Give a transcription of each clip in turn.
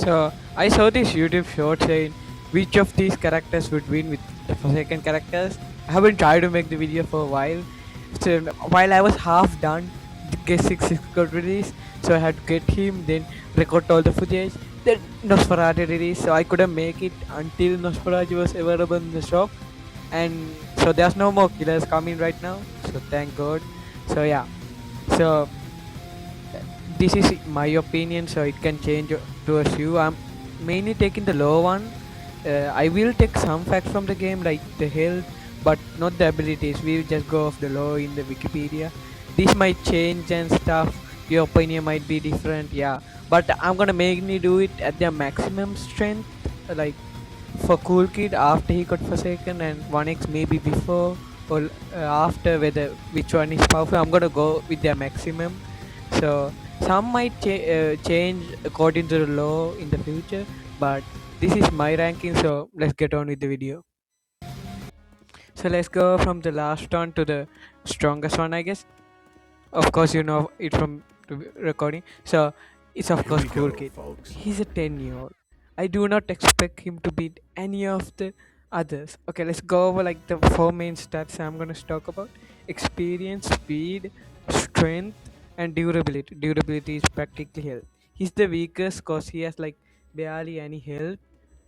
So I saw this YouTube short saying which of these characters would win with the Forsaken characters. I haven't tried to make the video for a while. So while I was half done, the guest six got released, so I had to get him, then record all the footage. Then Nosferatu released, so I couldn't make it until Nosferatu was available in the shop. And so there's no more killers coming right now. So thank God. So yeah. So this is my opinion, so it can change towards you. I'm mainly taking the low one. I will take some facts from the game like the health, but not the abilities. We will just go off the law in the Wikipedia. This might change and stuff. Your opinion might be different, yeah, but I'm gonna mainly do it at their maximum strength, like for Cool Kid after he got Forsaken, and 1x maybe before or after, whether which one is powerful. I'm gonna go with their maximum. So some might change according to the law in the future, but this is my ranking. So let's get on with the video. So let's go from the last one to the strongest one, I guess. Of course, you know it from the recording. So it's of Here course we Cool go, Kid. folks. He's a 10-year-old. I do not expect him to beat any of the others. Okay, let's go over like the four main stats I'm gonna talk about: experience, speed, strength, and durability. Durability is practically health. He's the weakest cause he has like barely any health.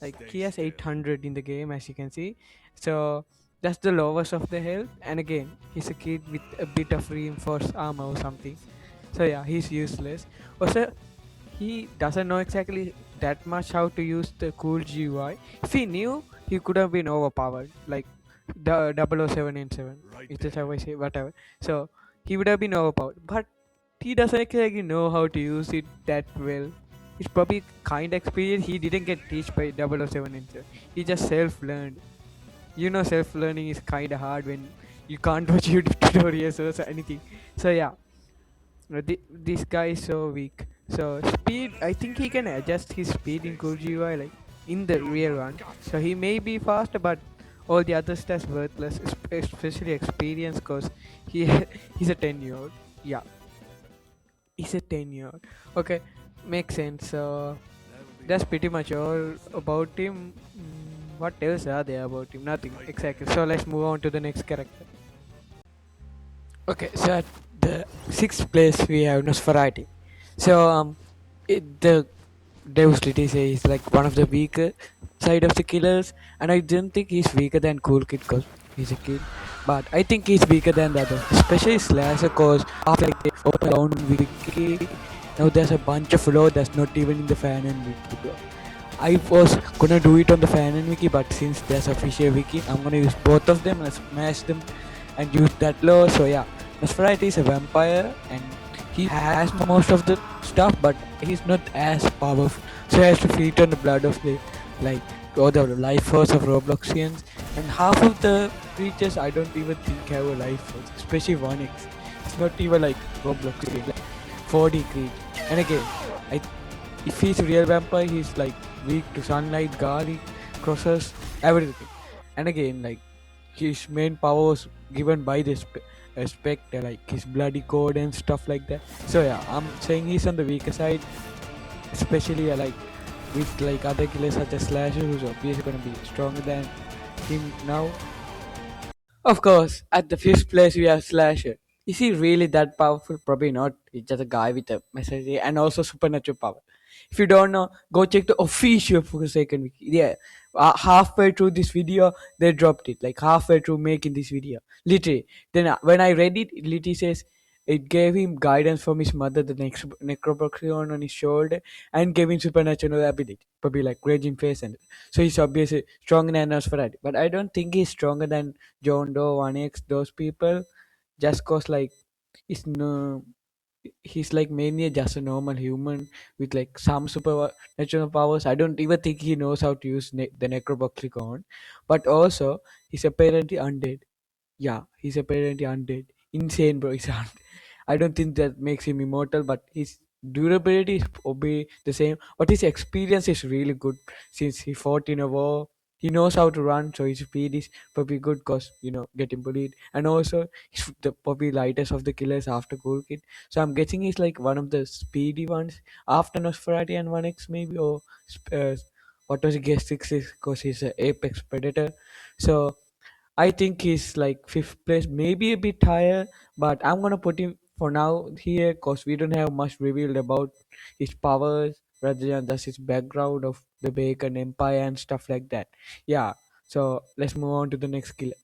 Like Stay he has still. 800 in the game, as you can see. So that's the lowest of the health. And again, he's a kid with a bit of reinforced armor or something. So yeah, he's useless. Also, he doesn't know exactly that much how to use the cool GUI. If he knew, he could have been overpowered, like the 00797. Right Is this how there. I say? Whatever. So he would have been overpowered, but he doesn't exactly know how to use it that well. He's probably kind of experienced. He didn't get teach by 00797. He just self-learned. You know, self-learning is kind of hard when you can't watch YouTube tutorials or anything. So yeah, this guy is so weak. So speed, I think he can adjust his speed in Stay Cool still. GUI like in the You're real not one. got. So he may be fast, but all the other stats worthless, especially experience, cause he he's a 10-year-old. Yeah, he's a 10-year-old. Okay, makes sense. So Never be that's wrong. pretty much all about him. What else are there about him? Nothing Right exactly. there. So let's move on to the next character. Okay, so at the sixth place we have Nosferatu. So the Deus Liti say he's like one of the weaker side of the killers, and I don't think he's weaker than Cool Kid because he's a kid, but I think he's weaker than the others, especially Slasher cause after like they open their own wiki. Now there's a bunch of law that's not even in the fan and wiki, bro. I was gonna do it on the fan and wiki, but since there's official wiki, I'm gonna use both of them and smash them and use that law. So yeah, Nosferatu is a vampire and he has most of the stuff, but he's not as powerful. So he has to feed on the blood of the like or the life force of Robloxians. And half of the creatures I don't even think have a life force, especially 1x. It's not even like Robloxian, like 4D creature. And again, I if he's a real vampire, he's like weak to sunlight, garlic, crosses, everything. And again, like his main power was given by the spectre, like his bloody code and stuff like that. So yeah, I'm saying he's on the weaker side, especially like with like other killers such as Slasher, who's obviously gonna be stronger than him now. Of course, at the fifth place we have Slasher. Is he really that powerful? Probably not. He's just a guy with a message and also supernatural power. If you don't know, go check the official Forsaken wiki. Yeah, halfway through this video, they dropped it. Like halfway through making this video, literally. Then when I read it, it literally says it gave him guidance from his mother, the next necroboxion on his shoulder, and gave him supernatural ability, probably like raging face and so he's obviously stronger than Nosferatu. But I don't think he's stronger than John Doe, 1x, those people. Just cause like he's no, he's like mainly just a normal human with like some supernatural powers. I don't even think he knows how to use the necroboxicon. But also he's apparently undead. Yeah, he's apparently undead. Insane, bro. I don't think that makes him immortal, but his durability is probably the same. But his experience is really good since he fought in a war. He knows how to run, so his speed is probably good cause getting bullied, and also he's the probably lightest of the killers after Cool Kid. So I'm guessing he's like one of the speedy ones after Nosferatu and 1X maybe, or what was it, guess 6 is because he's an apex predator. So I think he's like fifth place, maybe a bit higher, but I'm gonna put him for now here because we don't have much revealed about his powers rather than just his background of the Bacon Empire and stuff like that. Yeah, so let's move on to the next killer.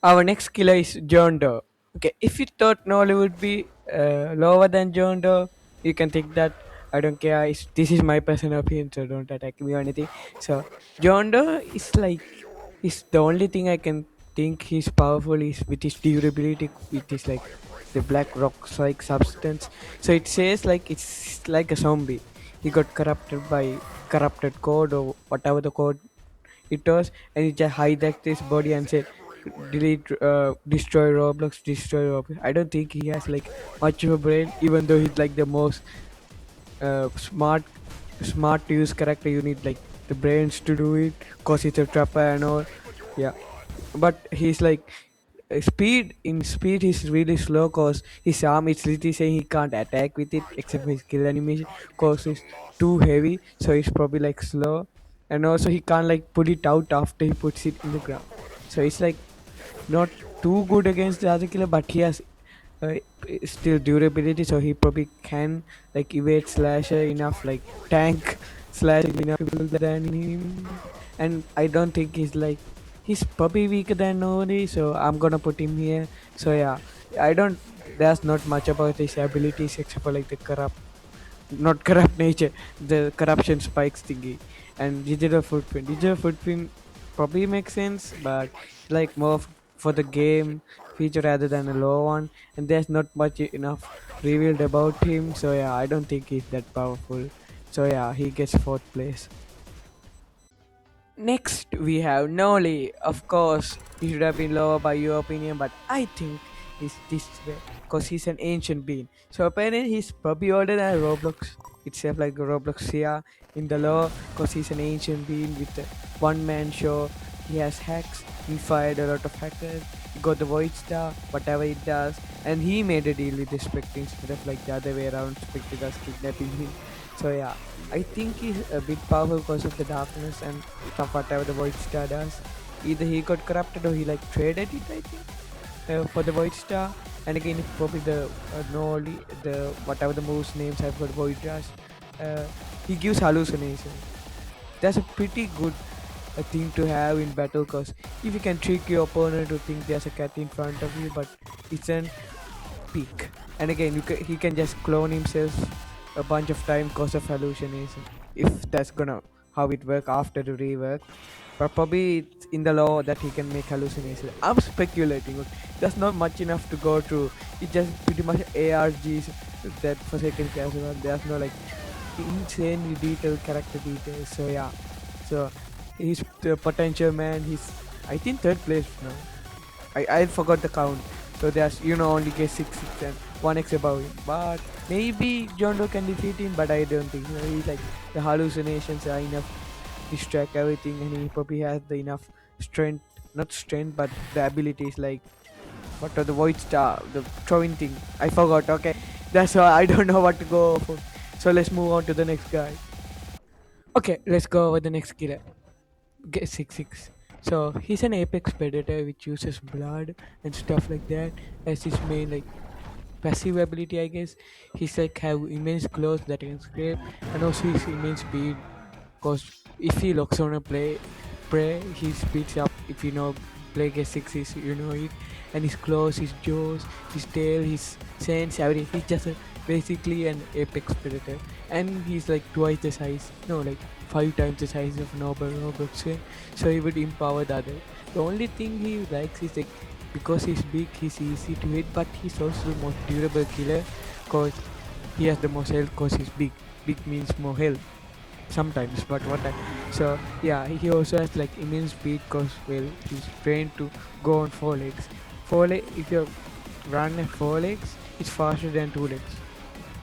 Our next killer is John Doe. Okay, if you thought Nolly would be lower than John Doe, you can think that. I don't care. This is my personal opinion, so don't attack me or anything. So John Doe is like is the only thing I can think he's powerful is with his durability, with his like the black rocks like substance. So it says like it's like a zombie. He got corrupted by corrupted code or whatever the code it was, and he just hijacked his body and said delete destroy Roblox. I don't think he has like much of a brain, even though he's like the most smart to use character. You need like the brains to do it because it's a trapper and all. Yeah, but he's like speed he's really slow cause his arm is literally saying he can't attack with it except for his kill animation cause it's too heavy, so he's probably like slow, and also he can't like put it out after he puts it in the ground, so it's like not too good against the other killer, but he has uh, still durability, so he probably can like evade slasher enough, like tank slash enough people than him. And I don't think he's probably weaker than Nori, so I'm gonna put him here. So yeah, I don't. There's not much about his abilities except for like the not corrupt nature, the corruption spikes thingy, and digital footprint. Digital footprint probably makes sense, but like more for the game feature rather than a low one, and there's not much enough revealed about him. So yeah, I don't think he's that powerful. So yeah, he gets fourth place. Next, we have Noli. Of course, he should have been lower by your opinion, but I think he's this way because he's an ancient being. So apparently, he's probably older than Roblox itself, like Roblox here in the law, because he's an ancient being with a one-man show. He has hacks. He fired a lot of hackers. He got the Void Star, whatever it does, and he made a deal with the Spectre instead of like the other way around, Spectre does kidnapping him. So yeah, I think he's a bit powerful because of the darkness and stuff whatever the Void Star does. Either he got corrupted or he like traded it, I think, for the Void Star. And again, it's probably the no only the whatever the moves names have got Void Rush. Uh, he gives hallucination. That's a pretty good thing to have in battle, cause if you can trick your opponent to think there's a cat in front of you, but it's an peak. And again, he can just clone himself a bunch of time cause of hallucination. If that's gonna how it work after the rework, but probably it's in the law that he can make hallucination. I'm speculating. Okay? There's not much enough to go through. It's just pretty much ARGs that for second class one. There's no like insanely detailed character details. So yeah, so he's the potential man. He's I think third place now. I forgot the count. So there's only get 6 and 1x above him. But maybe John Doe can defeat him, but I don't think so. He's like the hallucinations are enough to distract everything, and he probably has the enough strength, not strength, but the abilities like what are the Void Star, the throwing thing. I forgot. Okay, that's why I don't know what to go for. So let's move on to the next guy. Okay, let's go over the next killer. Get 6-6. So he's an apex predator which uses blood and stuff like that as his main like passive ability, I guess. He's like have immense claws that can scrape, and also his immense speed. Cause if he locks on a prey, he speeds up. If play gets 6 is it, and his claws, his jaws, his tail, his sense, everything. He's just basically an apex predator, and he's like twice the size. No, like 5 times the size of normal Roblox. So he would empower the other. The only thing he likes is like because he's big, he's easy to hit, but he's also the most durable killer because he has the most health because he's big. Big means more health sometimes, but what I so yeah, he also has like immense speed because well he's trained to go on 4 legs. If you run at 4 legs, it's faster than 2 legs.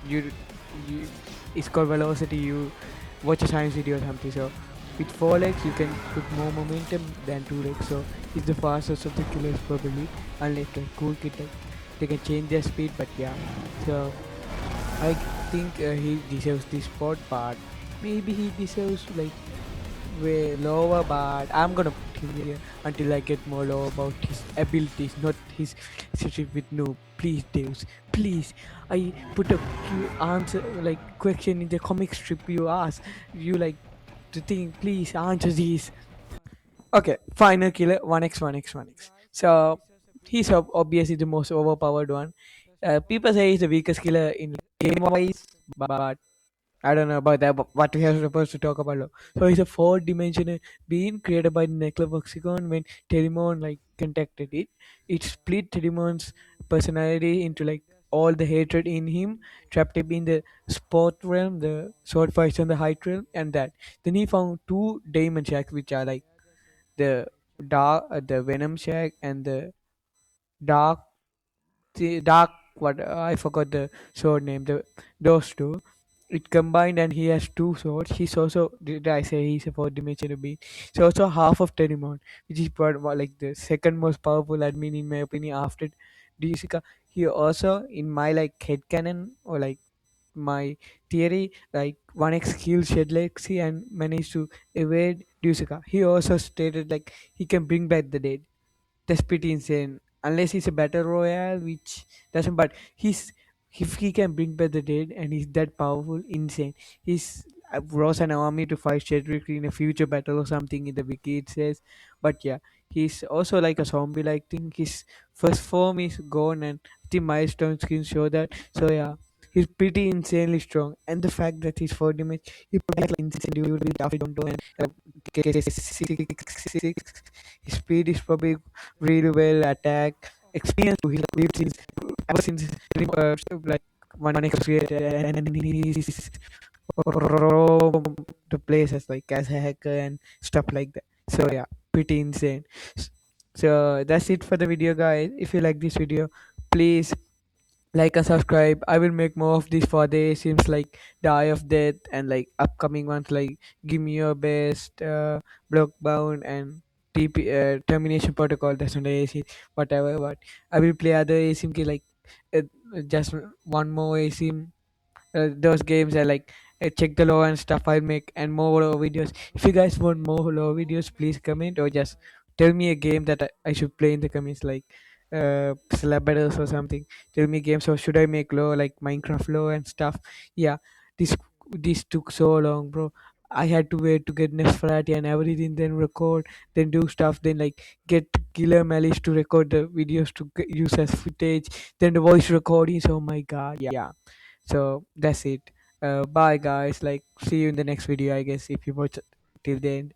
You, you it's called velocity. You watch a science video or something. So With four legs, you can put more momentum than two legs. So he's the fastest of the killers probably. Unless the cool kid, they can change their speed. But yeah, so I think he deserves this spot, but maybe he deserves like way lower. But I'm gonna put him here until I get more low about his abilities, not his relationship with noob. Please, Deus, please. I put a answer like question in the comic strip you ask. You like to think. Please answer these. Okay, final killer 1x 1x 1x. So he's obviously the most overpowered one. People say he's the weakest killer in game wise, but I don't know about that. But what we are supposed to talk about. So he's a four-dimensional being created by the Necrovoxicon when Telemon like contacted it. It split Telemon's personality into like all the hatred in him, trapped him in the sport realm, the sword fights on the height realm, and that. Then he found two diamond shacks, which are like the the Venom shack and dark, the dark. What I forgot the sword name. Those two. It combined and he has two swords. He's also, did I say he's a four-dimensional being? He's also half of Terimon, which is like the second most powerful admin in my opinion after Dusika. He also in my like headcanon or like my theory, like 1x killed Shedlexi and managed to evade Dusika. He also stated like he can bring back the dead. That's pretty insane. Unless he's a battle royale, which doesn't. But he's if he can bring back the dead and he's that powerful, insane. He's rose an army to fight Shedrick in a future battle or something in the wiki it says. But yeah, he's also like a zombie-like thing. His first form is gone, and the milestone skins show that. So yeah. He's pretty insanely strong, and the fact that he's 4 damage, he probably has like insane durability after don't know, and his speed is probably really well attack experience to his we've seen ever since like one created and he's roam the places like as a hacker and stuff like that. So yeah, pretty insane. So that's it for the video, guys. If you like this video, please like and subscribe. I will make more of this for the seems like the Eye of Death and like upcoming ones like Give Me Your Best, Blockbound and Termination Protocol. That's on the AC, whatever. But I will play other ASIM like uh, just one more ASIM those games are like check the law and stuff I'll make and more law videos. If you guys want more law videos, please comment or just tell me a game that I should play in the comments like slab battles or something. Tell me games or should I make law like Minecraft law and stuff. Yeah, this took so long, bro. I had to wait to get Nesferati and everything, then record, then do stuff, then like get Killer Malice to record the videos to use as footage, then the voice recordings. Oh my god, yeah. So that's it. Bye guys. Like see you in the next video, I guess, if you watch till the end.